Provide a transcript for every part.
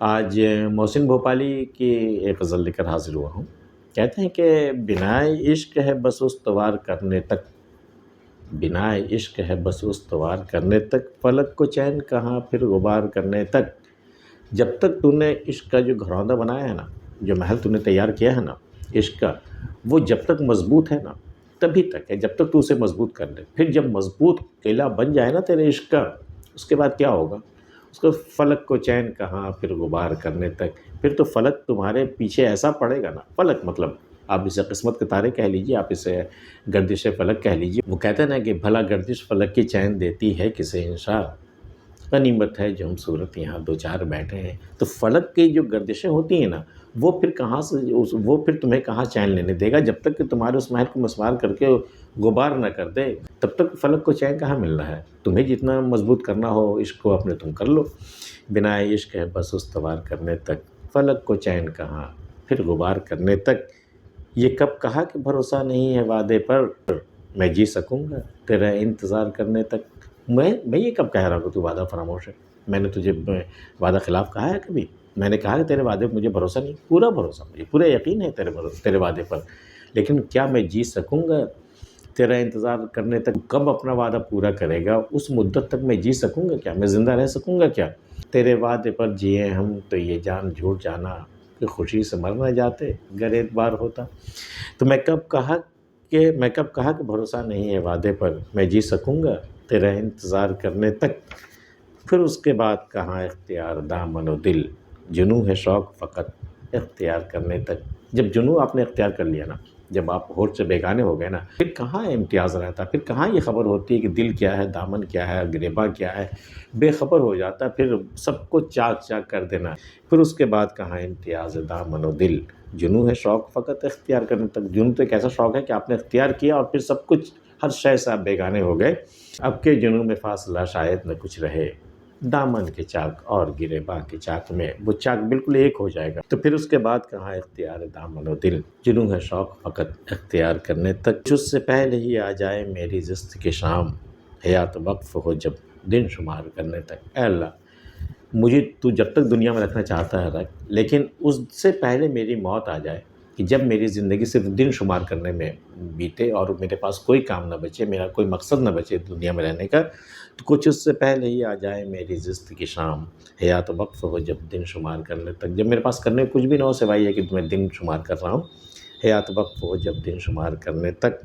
آج محسن بھوپالی کی ایک غزل لے کر حاضر ہوا ہوں۔ کہتے ہیں کہ بنائے عشق ہے بس استوار کرنے تک، بنائے عشق ہے بس استوار کرنے تک، فلک کو چین کہاں پھر غبار کرنے تک۔ جب تک تو نے عشق کا جو گھروندا بنایا ہے نا، جو محل تو نے تیار کیا ہے نا عشق کا، وہ جب تک مضبوط ہے نا تبھی تک ہے، جب تک تو اسے مضبوط کر لے۔ پھر جب مضبوط قلعہ بن جائے نا تیرے عشق کا، اس کے بعد کیا ہوگا؟ اس کو فلک کو چین کہاں پھر غبار کرنے تک، پھر تو فلک تمہارے پیچھے ایسا پڑے گا نا، فلک مطلب آپ اسے قسمت کے تارے کہہ لیجیے، آپ اسے گردش فلک کہہ لیجیے۔ وہ کہتے ہیں نا کہ بھلا گردش فلک کی چین دیتی ہے کسے انشاء، غنیمت ہے جو ہم صورت یہاں دو چار بیٹھے ہیں۔ تو فلک کی جو گردشیں ہوتی ہیں نا، وہ پھر کہاں سے وہ پھر تمہیں کہاں چین لینے دے گا، جب تک کہ تمہارے اس محل کو مسمار کر کے غبار نہ کر دے، تب تک فلک کو چین کہاں ملنا ہے۔ تمہیں جتنا مضبوط کرنا ہو عشق کو اپنے تم کر لو۔ بنائے عشق ہے بس استوار کرنے تک، فلک کو چین کہاں پھر غبار کرنے تک۔ یہ کب کہا کہ بھروسہ نہیں ہے وعدے پر، میں جی سکوں گا تیرا انتظار کرنے تک۔ میں یہ کب کہہ رہا ہوں کہ تو وعدہ فراموش ہے؟ میں نے تجھے وعدہ خلاف کہا ہے کبھی؟ میں نے کہا کہ تیرے وعدے پر مجھے بھروسہ نہیں، پورا بھروسہ، مجھے پورا یقین ہے تیرے وعدے پر، لیکن کیا میں جی سکوں گا تیرا انتظار کرنے تک؟ کب اپنا وعدہ پورا کرے گا، اس مدت تک میں جی سکوں گا کیا، میں زندہ رہ سکوں گا کیا؟ تیرے وعدے پر جیے ہم تو یہ جان جھوٹ جانا کہ خوشی سے مر نہ جاتے گر اعتبار ہوتا۔ تو میں کب کہا کہ بھروسہ نہیں ہے وعدے پر، میں جی سکوں گا تیرا انتظار کرنے تک۔ پھر اس کے بعد کہاں اختیار دامن و دل، جنوں ہے شوق فقط اختیار کرنے تک۔ جب جنوں آپ نے اختیار کر لیا نا، جب آپ ہوش سے بیگانے ہو گئے نا، پھر کہاں امتیاز رہتا، پھر کہاں یہ خبر ہوتی ہے کہ دل کیا ہے، دامن کیا ہے، گریباں کیا ہے، بے خبر ہو جاتا، پھر سب کو چاک چاک کر دینا۔ پھر اس کے بعد کہاں امتیاز دامن و دل، جنوں ہے شوق فقط اختیار کرنے تک۔ جنوں تو ایک ایسا شوق ہے کہ آپ نے اختیار کیا اور پھر سب کچھ ہر شے سے آپ بیگانے ہو گئے۔ اب کے جنوں میں فاصلہ شاید نہ کچھ رہے، دامن کے چاک اور گریباں کے چاک میں وہ چاک بالکل ایک ہو جائے گا۔ تو پھر اس کے بعد کہاں اختیار دامن و دل، جنوں ہے شوق فقط اختیار کرنے تک۔ جس سے پہلے ہی آ جائے میری زست کی شام، حیات وقف ہو جب دن شمار کرنے تک۔ اے اللہ، مجھے تو جب تک دنیا میں رکھنا چاہتا ہے رکھ، لیکن اس سے پہلے میری موت آ جائے کہ جب میری زندگی صرف دن شمار کرنے میں بیتے اور میرے پاس کوئی کام نہ بچے، میرا کوئی مقصد نہ بچے دنیا میں رہنے کا، تو کچھ اس سے پہلے ہی آ جائے میری زست کی شام، حیات وقف ہو جب دن شمار کرنے تک۔ جب میرے پاس کرنے کچھ بھی نہ ہو سوائے یہ کہ میں دن شمار کر رہا ہوں، حیات وقف ہو جب دن شمار کرنے تک۔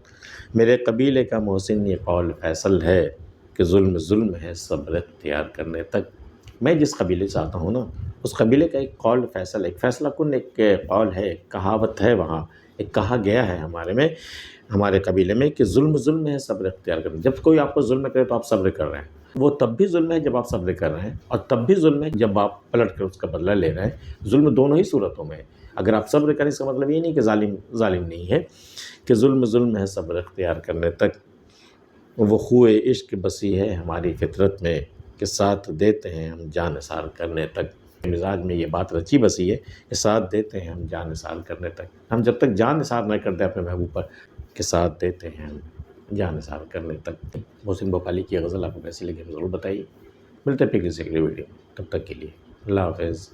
میرے قبیلے کا محسن یہ قول فیصل ہے کہ ظلم ظلم ہے صبر اختیار کرنے تک۔ میں جس قبیلے سے آتا ہوں نا، اس قبیلے کا ایک قول فیصل، ایک فیصلہ کن ایک قول ہے، ایک کہاوت ہے، وہاں ایک کہا گیا ہے ہمارے قبیلے میں کہ ظلم ظلم ہے صبر اختیار کرنا۔ جب کوئی آپ کو ظلم کرے تو آپ صبر کر رہے ہیں، وہ تب بھی ظلم ہے جب آپ صبر کر رہے ہیں، اور تب بھی ظلم ہے جب آپ پلٹ کر اس کا بدلہ لے رہے ہیں۔ ظلم دونوں ہی صورتوں میں ہے۔ اگر آپ صبر کریں اس کا مطلب یہ نہیں کہ ظالم نہیں ہے، کہ ظلم ظلم ہے صبر اختیار کرنے تک۔ وہ خوئے عشق بسی ہے ہماری فطرت میں کہ ساتھ دیتے ہیں ہم جان نثار کرنے تک۔ مزاج میں یہ بات رچی بسی ہے کہ ساتھ دیتے ہیں ہم جان نثار کرنے تک۔ ہم جب تک جان نثار نہ کرتے اپنے محبوب پر، کہ ساتھ دیتے ہیں ہم جان نثار کرنے تک۔ محسن بھوپالی کی غزل آپ کو کیسی لگی ضرور بتائیے۔ ملتے ہیں پھر کسی اگلی ویڈیو، تب تک کے لیے اللہ حافظ۔